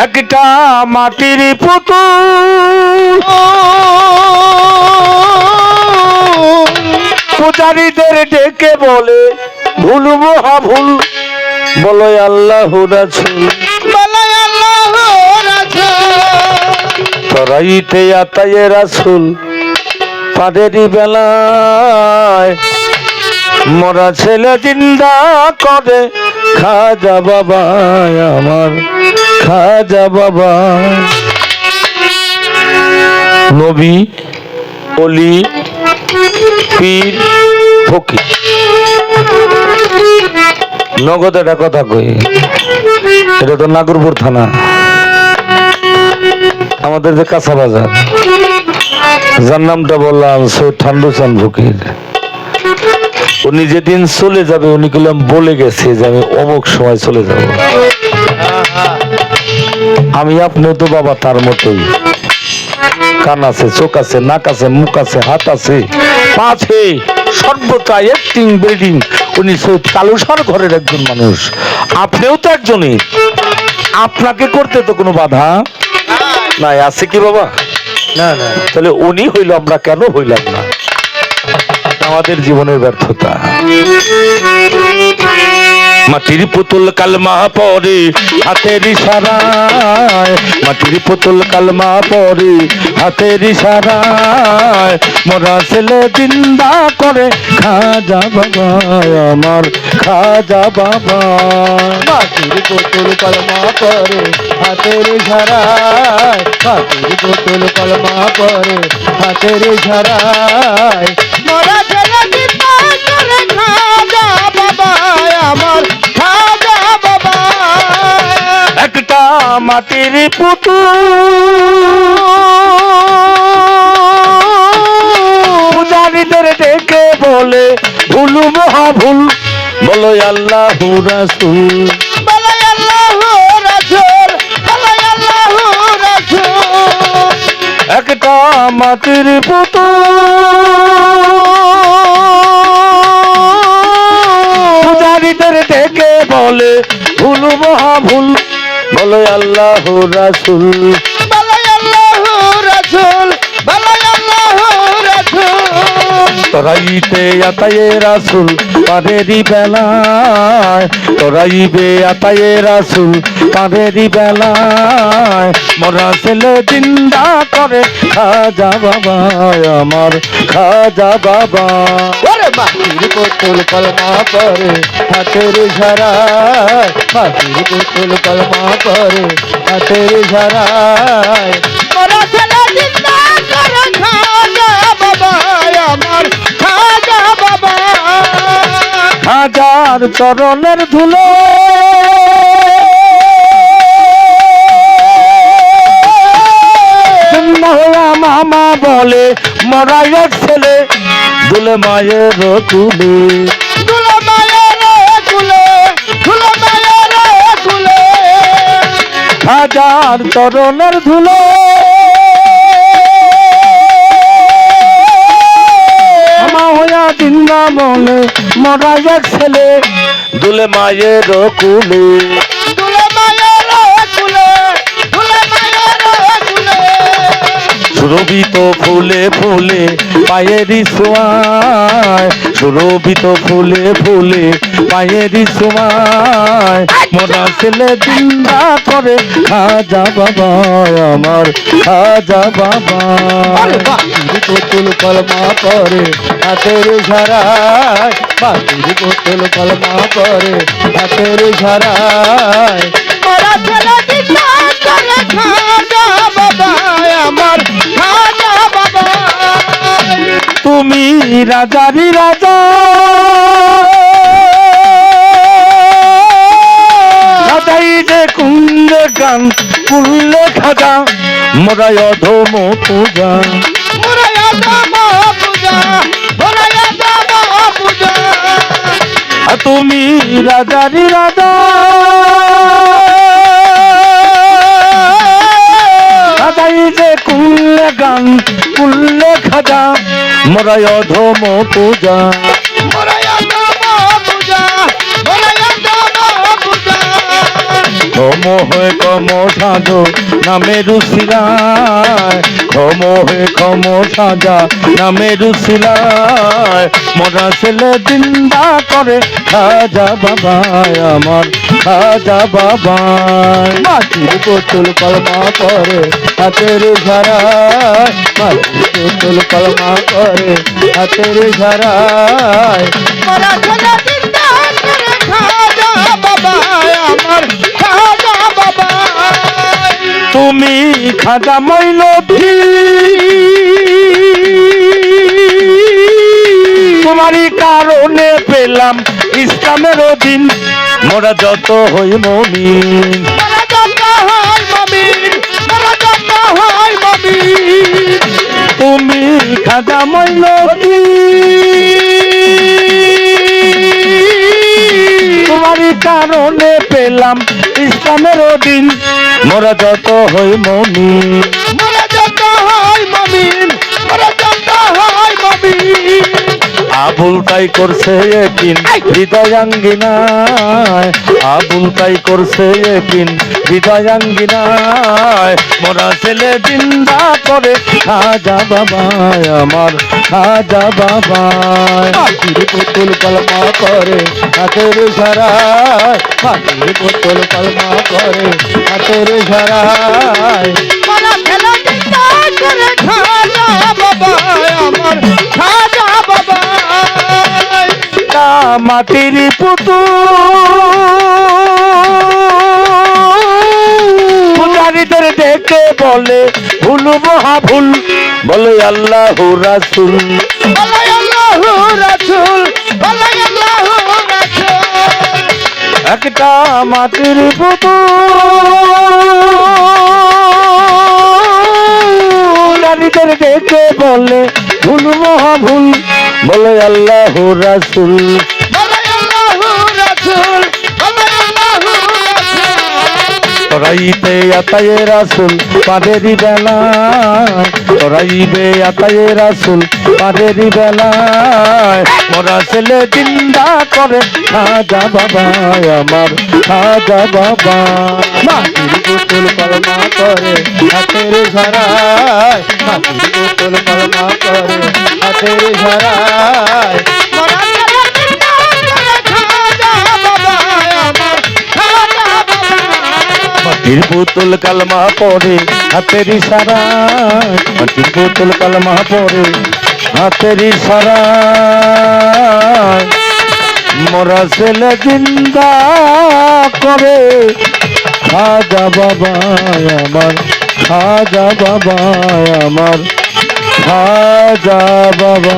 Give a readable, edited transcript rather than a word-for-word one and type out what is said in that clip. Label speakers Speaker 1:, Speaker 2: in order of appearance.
Speaker 1: একটা মাটির পুতুল পূজারীদের ডেকে বলে ভুল মহা ভুল বলো আল্লাহ রাসূল তরাইতে আতায়ে রাসূল পাদেরি বেলায় মরা ছেলে জিন্দা করে খাজা বাবা আমার খাজা বাবা। নবী অলি পীর ফকির নগদ একটা কথা কই, এটা তো নাগরপুর থানা, আমাদের যে কাঁচা বাজার, যার নামটা বললাম সৈয়দ ঠান্ডু চাঁদ ফকির। উনি যেদিন চলে যাবে উনি বললাম বলে গেছে যে আমি অমুক সময় চলে যাব। আমি আপনি তো বাবা তার মতোই, কান আছে, চোখ আছে, নাক আছে, মুখ আছে, হাত আছে, পা আছে, সর্বতা একটিং বিল্ডিং। উনি সৈয়দ কালুসার ঘরের একজন মানুষ, আপনিও তো একজনই। আপনাকে করতে তো কোনো বাধা নাই, আছে কি বাবা? না না, তাহলে উনি হইল, আমরা কেন হইলাম না? আমাদের জীবনের ব্যর্থতা। মাটির পুতুল কালমা পড়ে হাতের ইশারায়, মাটির পুতুল কালমা পড়ে হাতের ইশারায় মোরা ছেলে জিন্দা করে খাজা বাবা আমার খাজা বাবা। মাটির পুতুল কালমা পড়ে হাতের ইশারায়, মাটির পুতুল কালমা পড়ে হাতের ইশারায় মোরা ছেলে জিন্দা করে খাজা বাবা আমার খাজা বাবা। একটা মাটির পুতুল পূজারীদের ডেকে বলে ভুল মহা ভুল বলো আল্লাহ রাসূল বলো আল্লাহ রাসূল বলো আল্লাহ রাসূল। একটা মাটির পুতুল পূজারীদের ডেকে বলে ভুল মহা ভুল বলো আল্লাহ রাসূল বলো আল্লাহ রাসূল বলো আল্লাহ রাসূল। তরাইতে আতায়ে রাসূল পারেরি বেলায়, তরাইবে আতায়ে রাসূল পারেরি বেলায় মোরা ছেলে জিন্দা করে খাজা বাবা আমার খাজা বাবা। ওরে মাটির পুতুল কলমা পড়ে হাতের ইশারায়, মাটির পুতুল কলমা পড়ে হাতের ইশারায় মোরা ছেলে জিন্দা করে খাজা বাবা আমার খাজা বাবা। খাজার চরণের ধুলো মামা বলে মরাই এক ছেলে দুলে মায়ের কুলে দুলে মায়ের কুলে দুলে মায়ের কুলে। হাজার চরণের ধুলো মা হইয়া জিন্দা বলে মরাই এক ছেলে দুলে মায়ের কুলে দুলে মায়ের কুলে দুলে মায়ের কুলে। সুরভিত ফুলে ফুলে পায়েরি ছোঁয়ায়, সুরভিত ফুলে ফুলে পায়েরি ছোঁয়ায় মোরা ছেলে জিন্দা করে খাজা বাবা আমার খাজা বাবা। মাটির পুতুল কলমা পড়ে হাতের ইশারায়, মাটির পুতুল কলমা পড়ে হাতের ইশারায় মোরা ছেলে জিন্দা করে খাজা বাবা আমার খাজা বাবা। তুমি রাজারি রাজা রাজাই যে কুঞ্জে গান কুল্লে খাজা মোরাই অধম পূজা মোরাই অধম পূজা মোরাই অধম পূজা। তুমি রাজারি রাজা রাজাই যে কুল্লে গান কুল্লে খাজা মোরাই অধম পূজা মোরাই অধম পূজা মোরাই অধম পূজা। ধম হয়ে কম সাজো নামে রুসিলায়, কম সাজা নামে রুসিলায়, মরা ছেলে জিন্দা করে খাজা বাবায় আমার, খাজা বাবায়। মাটির বোতল কলমা করে হাতের ঝাড়ায়, মাটির বোতল কলমা করে হাতের ঝাড়ায়,
Speaker 2: মরা ছেলে জিন্দা করে খাজা বাবায় আমার, খাজা বাবায়।
Speaker 1: তুমি খাজা মঈনুদ্দিন, তোমারই কারণে পেলাম ইসলামের দিন, মোরা যত হই মুমিন,
Speaker 2: মরা যত হয় মুমিন, মরা যত হয় মুমিন।
Speaker 1: তুমি খাজা মঈনুদ্দিন, তোমারই কারণে পেলাম ইসলামের দিন, মোরা যত হই মুমিন,
Speaker 2: মরা যত হয় মুমিন, মরা যত হয় মুমিন।
Speaker 1: আবুল তাই করছে একিন হৃদয়াঙ্গিনায়, আবুল তাই করছে একিন হৃদয়াঙ্গিনায়, মোরা ছেলে জিন্দা করে খাজা বাবায় আমার, খাজা বাবায়। মাটির বোতল কলমা করে হাতের ঝাড়ায়, মাটির বোতল কলমা করে হাতের ঝাড়ায়,
Speaker 2: মরা ছেলে জিন্দা করে খাজা বাবায় আমার, খাজা বাবায়।
Speaker 1: মাটির পুতুল পূজারীদের ডেকে বলে ভুল মহাভুল, বলে আল্লাহ রাসূল,
Speaker 2: বলে আল্লাহু রাসূল, বলে আল্লাহু রাসূল।
Speaker 1: একটা মাটির পুতুল পূজারীদের ডেকে বলে ভুল মহাভুল, বলে আল্লাহ রাসূল,
Speaker 2: বলে আল্লাহু রাসূল, বলে আল্লাহু রাসূল।
Speaker 1: তোরাইবে আতায়ে রাসূল পাদেরি বেলায়, তোরাইবে আতায়ে রাসূল পাদেরি বেলায়, মোরা ছেলে জিন্দা করে খাজা বাবায় আমার, খাজা বাবা। মাটির বোতল কলমা করে হাতের ঝাড়ায়, মাটির বোতল কলমা করে হাতের ঝাড়ায়,
Speaker 2: মরা ছেলে জিন্দা করে খাজা বাবায় আমার, খাজা বাবায়।
Speaker 1: মাটির বোতল কালমা পরে হাতের ইশারায়, মাটির বোতল কালমা পরে হাতের ইশারায়, মোরা ছেলে জিন্দা করে খাজা বাবায় আমার, খাজা বাবায় আমার, খাজা বাবা।